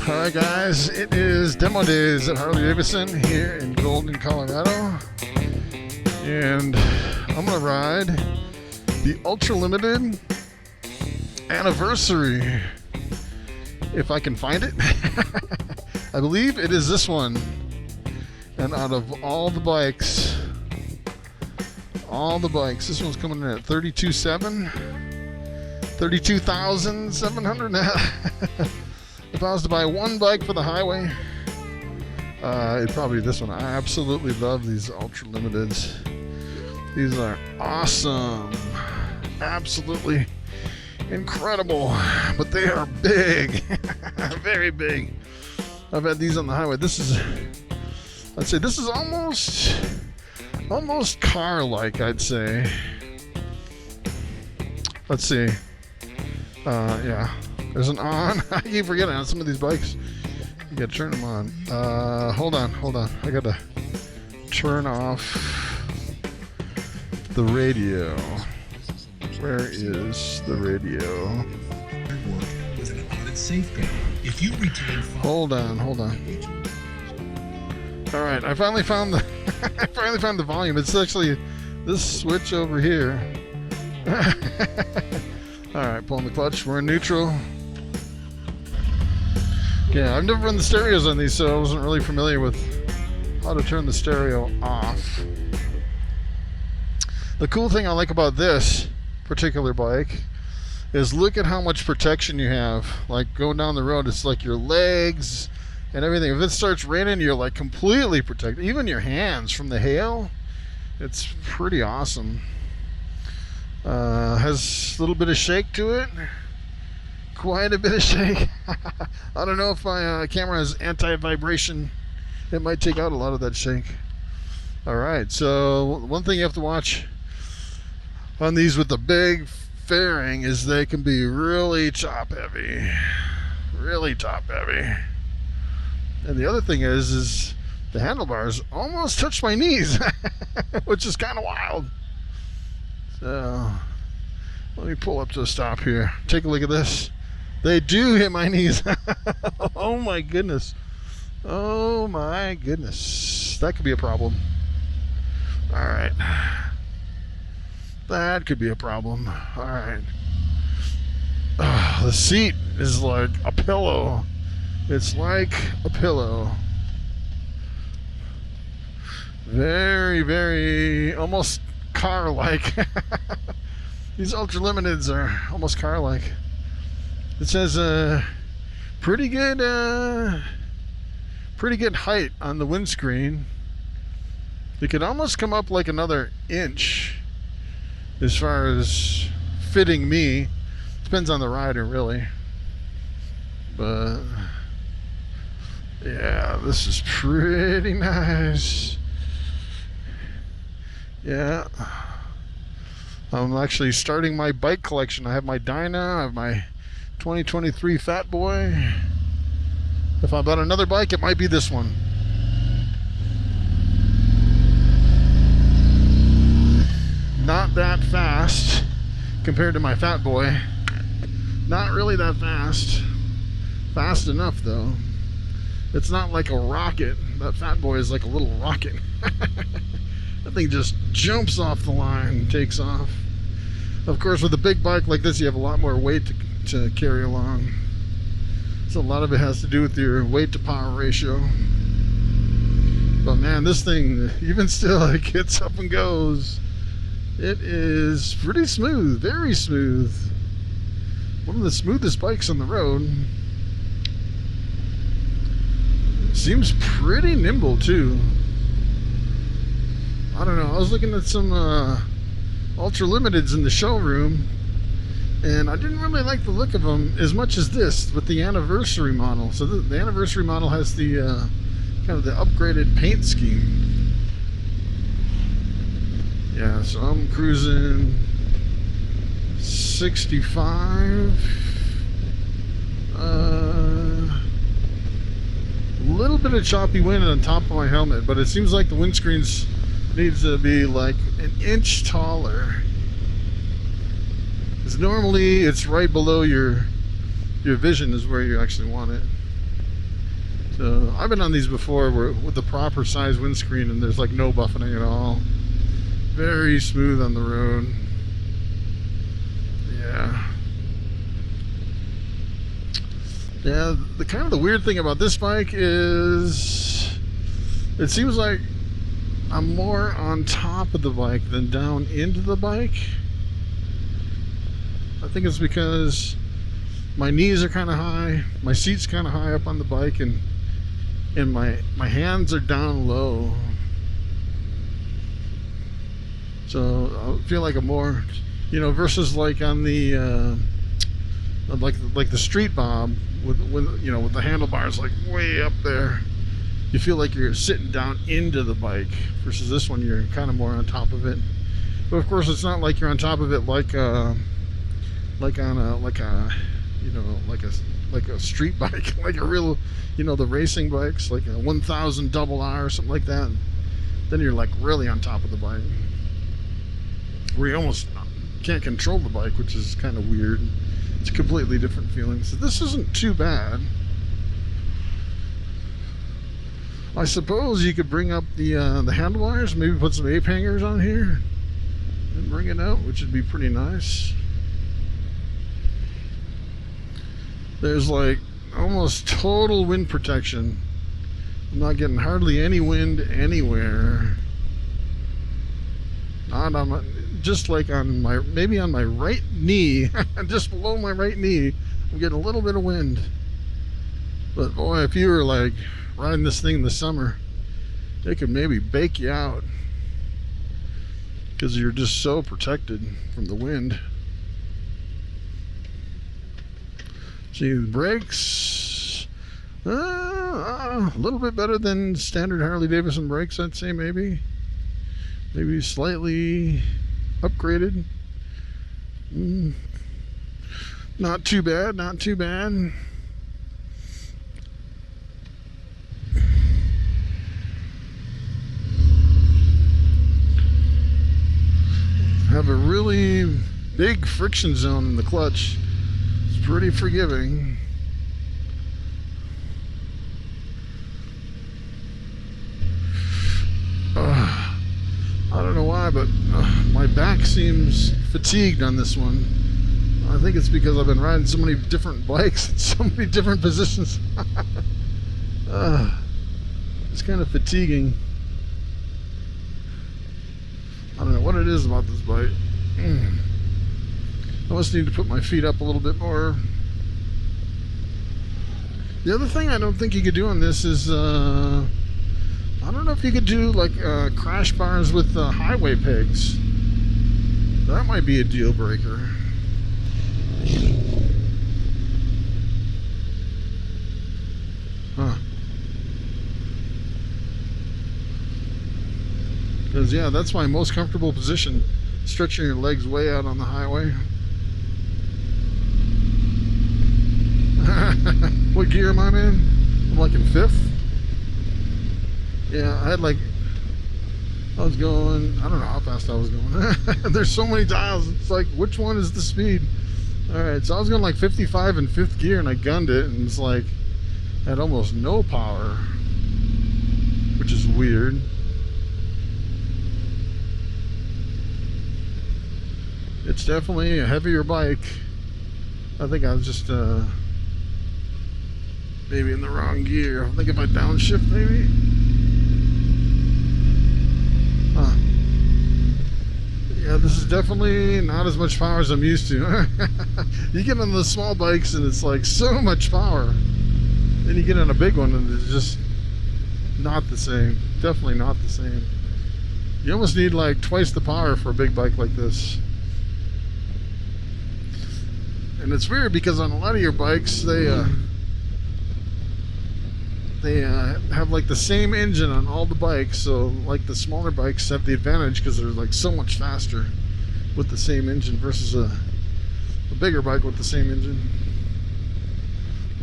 Alright guys, it is demo days at Harley Davidson here in Golden, Colorado, and I'm gonna ride the Ultra Limited Anniversary, if I can find it. I believe it is this one, and out of all the bikes, this one's coming in at 32,700 now. If I was to buy one bike for the highway, it'd probably be this one. I absolutely love these Ultra Limiteds. These are awesome, absolutely incredible, but they are big, very big. I've had these on the highway. This is, I'd say this is almost car-like, I'd say. Let's see. Yeah. There's an on. I keep forgetting on some of these bikes. You gotta turn them on. Hold on. I gotta turn off the radio. Where is the radio? Hold on. All right, I finally found the the volume. It's actually this switch over here. All right, pulling the clutch. We're in neutral. Yeah, I've never run the stereos on these, so I wasn't really familiar with how to turn the stereo off. The cool thing I like about this particular bike is look at how much protection you have. Like going down the road, it's like your legs and everything. If it starts raining, you're like completely protected. Even your hands from the hail. It's pretty awesome. Has a little bit of shake to it. Quite a bit of shake. I don't know if my camera has anti-vibration. It might take out a lot of that shake. Alright, so one thing you have to watch on these with the big fairing is they can be really top heavy. Really top heavy. And the other thing is the handlebars almost touch my knees, which is kind of wild. So let me pull up to a stop here. Take a look at this. They do hit my knees. Oh my goodness. Oh my goodness. That could be a problem. Alright. That could be a problem. Alright. Oh, the seat is like a pillow. It's like a pillow. Very, very, almost car-like. These Ultra Limiteds are almost car-like. It says pretty good height on the windscreen. It could almost come up like another inch as far as fitting me. Depends on the rider, really. But yeah, this is pretty nice. Yeah. I'm actually starting my bike collection. I have my Dyna, I have my 2023 Fat Boy. If I bought another bike, it might be this one. Not that fast compared to my Fat Boy. Not really that fast. Fast enough though. It's not like a rocket. That Fat Boy is like a little rocket. That thing just jumps off the line and takes off. Of course, with a big bike like this, you have a lot more weight to carry along. So a lot of it has to do with your weight to power ratio. But man, this thing, even still, it gets up and goes. It is pretty smooth, very smooth. One of the smoothest bikes on the road. Seems pretty nimble too. I don't know, I was looking at some Ultra Limiteds in the showroom, and I didn't really like the look of them as much as this with the anniversary model. So the anniversary model has the kind of the upgraded paint scheme. Yeah, so I'm cruising 65. A little bit of choppy wind on top of my helmet, but it seems like the windscreens needs to be like an inch taller. Because normally it's right below your vision is where you actually want it. So I've been on these before with the proper size windscreen, and there's like no buffeting at all. Very smooth on the road. Yeah. Yeah, the kind of the weird thing about this bike is it seems like I'm more on top of the bike than down into the bike. I think it's because my knees are kind of high, my seat's kind of high up on the bike, and my hands are down low. So I feel like I'm more, you know, versus like on the like the street bob with you know, with the handlebars like way up there. You feel like you're sitting down into the bike, versus this one you're kind of more on top of it. But of course, it's not like you're on top of it like on a you know, like a street bike, like a real, you know, the racing bikes, like a 1000 double R or something like that. Then you're like really on top of the bike, where you almost can't control the bike, which is kind of weird. It's a completely different feeling. So this isn't too bad. I suppose you could bring up the handlebars, maybe put some ape hangers on here and bring it out, which would be pretty nice. There's like almost total wind protection. I'm not getting hardly any wind anywhere. Not on my, just like on my, maybe on my right knee, just below my right knee, I'm getting a little bit of wind. But boy, if you were like riding this thing in the summer, it could maybe bake you out, because you're just so protected from the wind. See, the brakes, a little bit better than standard Harley Davidson brakes, I'd say. Maybe slightly upgraded. Not too bad, not too bad. Have a really big friction zone in the clutch. It's pretty forgiving. I don't know why, but my back seems fatigued on this one. I think it's because I've been riding so many different bikes in so many different positions. It's kind of fatiguing. I don't know what it is about this bike. I must need to put my feet up a little bit more. The other thing I don't think you could do on this is I don't know if you could do like crash bars with highway pegs. That might be a deal breaker. Huh. Because yeah, that's my most comfortable position, stretching your legs way out on the highway. What gear am I in? I'm like in 5th. Yeah, I had like, I was going, I don't know how fast I was going. There's so many dials, it's like, which one is the speed? Alright, so I was going like 55 in 5th gear, and I gunned it, and it's like, I had almost no power, which is weird. It's definitely a heavier bike. I think I was just maybe in the wrong gear. I think if I downshift maybe. Yeah, this is definitely not as much power as I'm used to. You get on the small bikes and it's like so much power. Then you get on a big one and it's just not the same. Definitely not the same. You almost need like twice the power for a big bike like this. And it's weird because on a lot of your bikes, they have like the same engine on all the bikes. So like the smaller bikes have the advantage because they're like so much faster with the same engine versus a bigger bike with the same engine.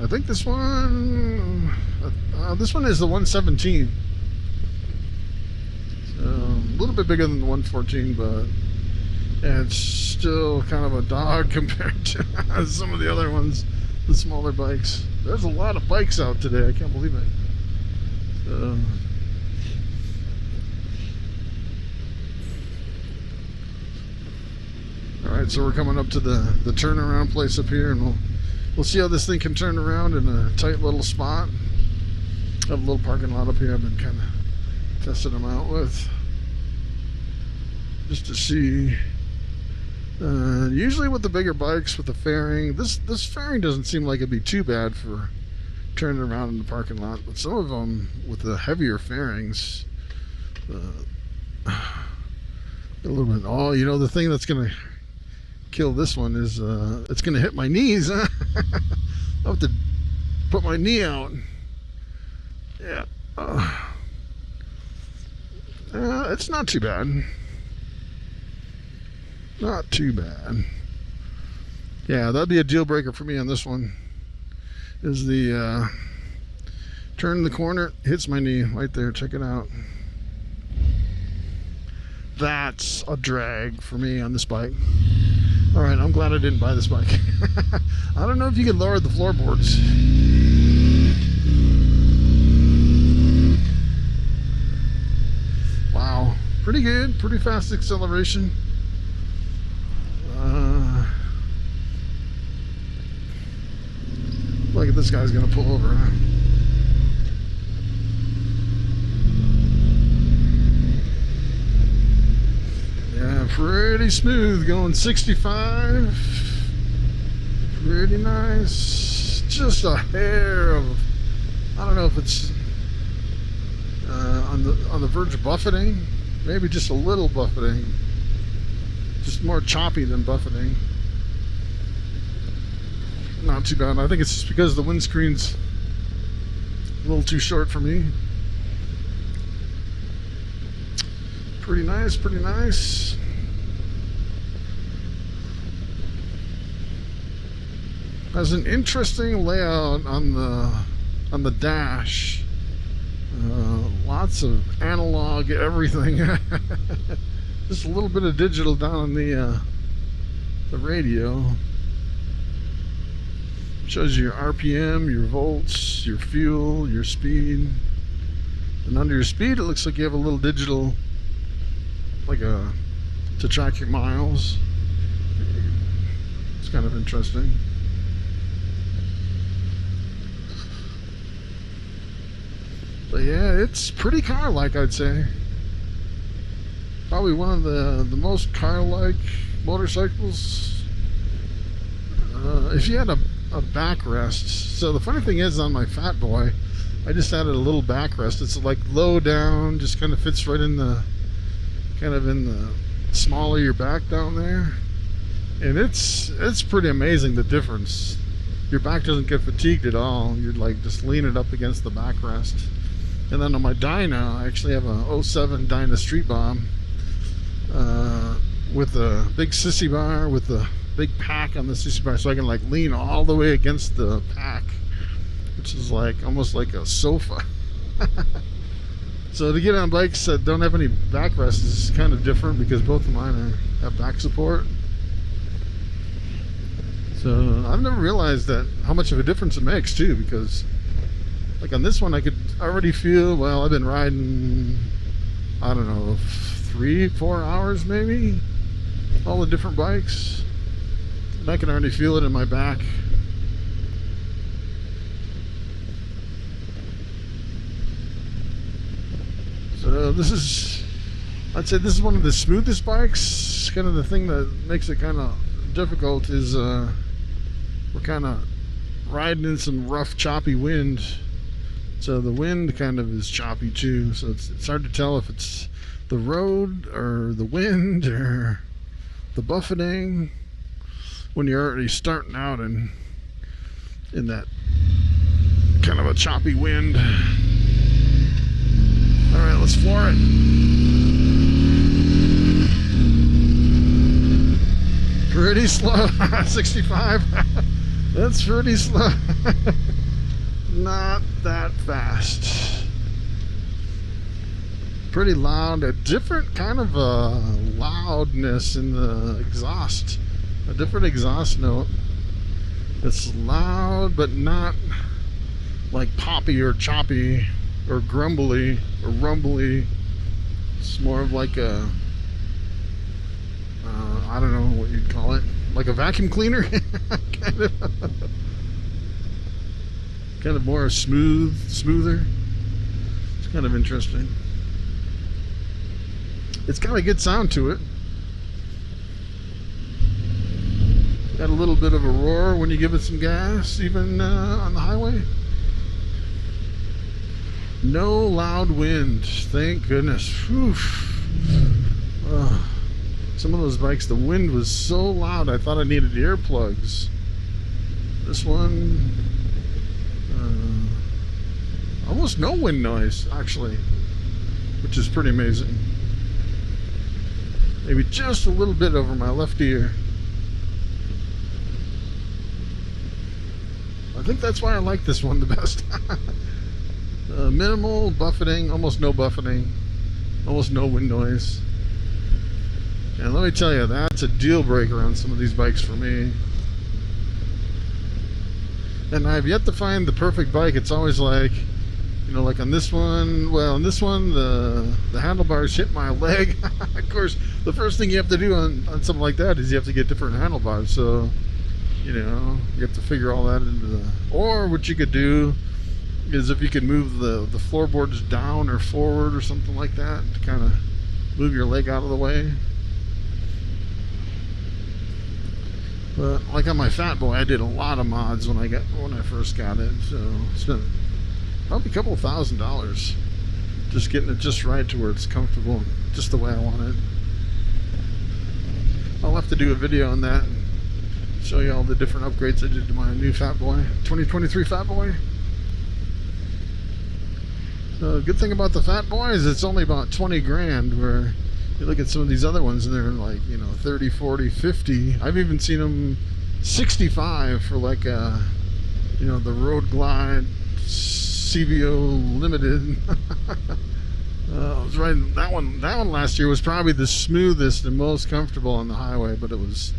I think this one is the 117. So a little bit bigger than the 114, but yeah, it's still kind of a dog compared to some of the other ones, the smaller bikes. There's a lot of bikes out today, I can't believe it. Alright, so we're coming up to the turnaround place up here, and we'll see how this thing can turn around in a tight little spot. Have a little parking lot up here I've been kind of testing them out with, just to see. Usually with the bigger bikes with the fairing, this fairing doesn't seem like it'd be too bad for turning around in the parking lot, but some of them with the heavier fairings, a little bit. Oh, you know, the thing that's gonna kill this one is it's gonna hit my knees. I'll have to put my knee out. Yeah, it's not too bad. Not too bad. Yeah, that'd be a deal breaker for me on this one. Is the turn the corner, hits my knee right there. Check it out. That's a drag for me on this bike. All right, I'm glad I didn't buy this bike. I don't know if you can lower the floorboards. Wow, pretty good, pretty fast acceleration. Look at this guy's gonna pull over. Huh? Yeah, pretty smooth, going 65. Pretty nice. Just a hair of, I don't know if it's on the verge of buffeting. Maybe just a little buffeting. Just more choppy than buffeting. Not too bad. I think it's just because the windscreen's a little too short for me. Pretty nice, pretty nice. Has an interesting layout on the dash. Lots of analog everything. Just a little bit of digital down on the radio. Shows you your RPM, your volts, your fuel, your speed. And under your speed, it looks like you have a little digital, to track your miles. It's kind of interesting. But yeah, it's pretty car-like, I'd say. Probably one of the most car-like motorcycles. If you had a backrest. So the funny thing is, on my Fat Boy, I just added a little backrest. It's like low down, just kind of fits right in the small of your back down there, and it's pretty amazing the difference. Your back doesn't get fatigued at all. You're like just lean it up against the backrest. And then on my Dyna, I actually have a 07 Dyna Street Bomb with a big sissy bar with the big pack on the sissy bar, so I can like lean all the way against the pack, which is like almost like a sofa. So to get on bikes that don't have any backrest is kind of different, because both of mine have back support. So I've never realized that how much of a difference it makes too, because like on this one I could already feel, well, I've been riding, I don't know, 3-4 hours maybe, all the different bikes. And I can already feel it in my back. So this is, I'd say this is one of the smoothest bikes. Kind of the thing that makes it kind of difficult is we're kind of riding in some rough, choppy wind. So the wind kind of is choppy too. So it's hard to tell if it's the road or the wind or the buffeting when you're already starting out in that kind of a choppy wind. All right, let's floor it. Pretty slow. 65. That's pretty slow. Not that fast. Pretty loud. A different kind of loudness in the exhaust. A different exhaust note. It's loud, but not like poppy or choppy. or grumbly or rumbly. It's more of like a I don't know what you'd call it, like a vacuum cleaner. kind of more smoother. It's kind of interesting. It's got a good sound to it. Got a little bit of a roar when you give it some gas, even on the highway. No loud wind, thank goodness. Whew. Some of those bikes, the wind was so loud I thought I needed earplugs. This one, almost no wind noise actually, which is pretty amazing. Maybe just a little bit over my left ear. I think that's why I like this one the best. Minimal buffeting, almost no buffeting, almost no wind noise. And let me tell you, that's a deal breaker on some of these bikes for me. And I've yet to find the perfect bike. It's always like, you know, like on this one, well, on this one, the handlebars hit my leg. Of course, the first thing you have to do on something like that is you have to get different handlebars. So, you know, you have to figure all that into the... Or what you could do is if you could move the floorboards down or forward or something like that to kind of move your leg out of the way. But like on my Fat Boy, I did a lot of mods when I first got it. So spent probably a couple $1,000 just getting it just right to where it's comfortable, just the way I want it. I'll have to do a video on that and show you all the different upgrades I did to my new Fat Boy, 2023 Fat Boy. So good thing about the Fat Boy is it's only about 20 grand, where you look at some of these other ones and they're like, you know, 30, 40, 50. I've even seen them 65 for like a, you know, the Road Glide CVO Limited. I was riding that one last year. Was probably the smoothest and most comfortable on the highway, but it was,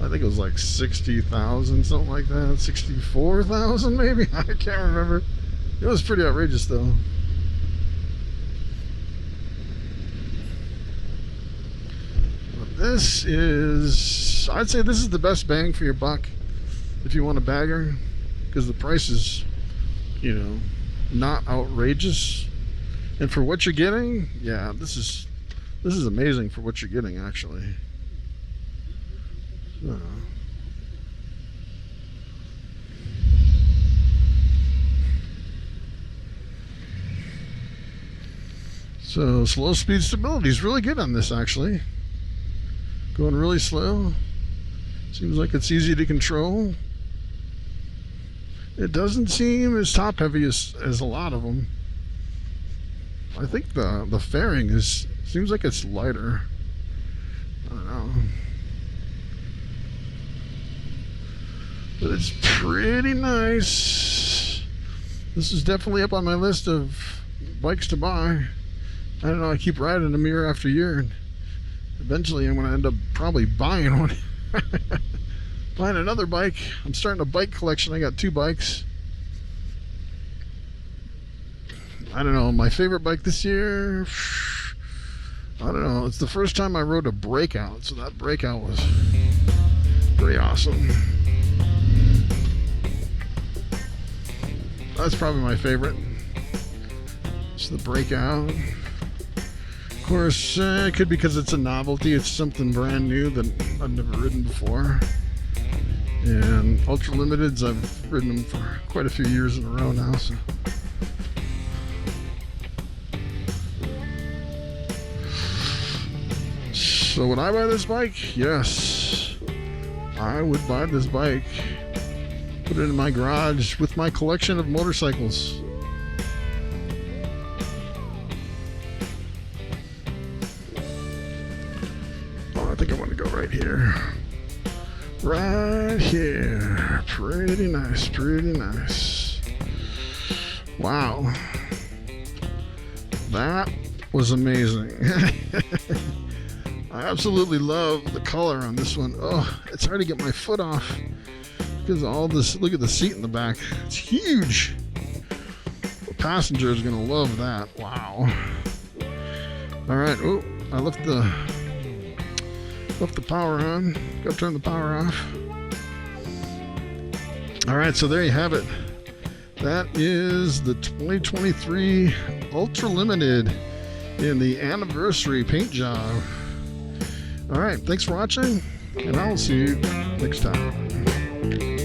I think it was like 60,000, something like that, 64,000 maybe. I can't remember. It was pretty outrageous though. This is, I'd say this is the best bang for your buck if you want a bagger, because the price is, you know, not outrageous, and for what you're getting, yeah, this is amazing for what you're getting actually. So slow speed stability is really good on this actually. Going really slow. Seems like it's easy to control. It doesn't seem as top heavy as a lot of them. I think the fairing seems like it's lighter. I don't know. But it's pretty nice. This is definitely up on my list of bikes to buy. I don't know, I keep riding them year after year, and eventually I'm going to end up probably buying one. Buying another bike. I'm starting a bike collection. I got 2 bikes. I don't know, my favorite bike this year, I don't know, it's the first time I rode a Breakout, so that Breakout was pretty awesome. That's probably my favorite. It's the Breakout. Of course, it could be because it's a novelty. It's something brand new that I've never ridden before. And Ultra Limiteds, I've ridden them for quite a few years in a row now. So would I buy this bike? Yes, I would buy this bike. Put it in my garage with my collection of motorcycles. Oh, I think I want to go right here. Right here. Pretty nice, pretty nice. Wow. That was amazing. I absolutely love the color on this one. Oh, it's hard to get my foot off because of all this. Look at the seat in the back. It's huge. passenger is gonna love that. Wow. All right. Oh, I left the power on. Gotta turn the power off. All right, so there you have it. That is the 2023 Ultra Limited in the anniversary paint job. All right, thanks for watching, and I will see you next time.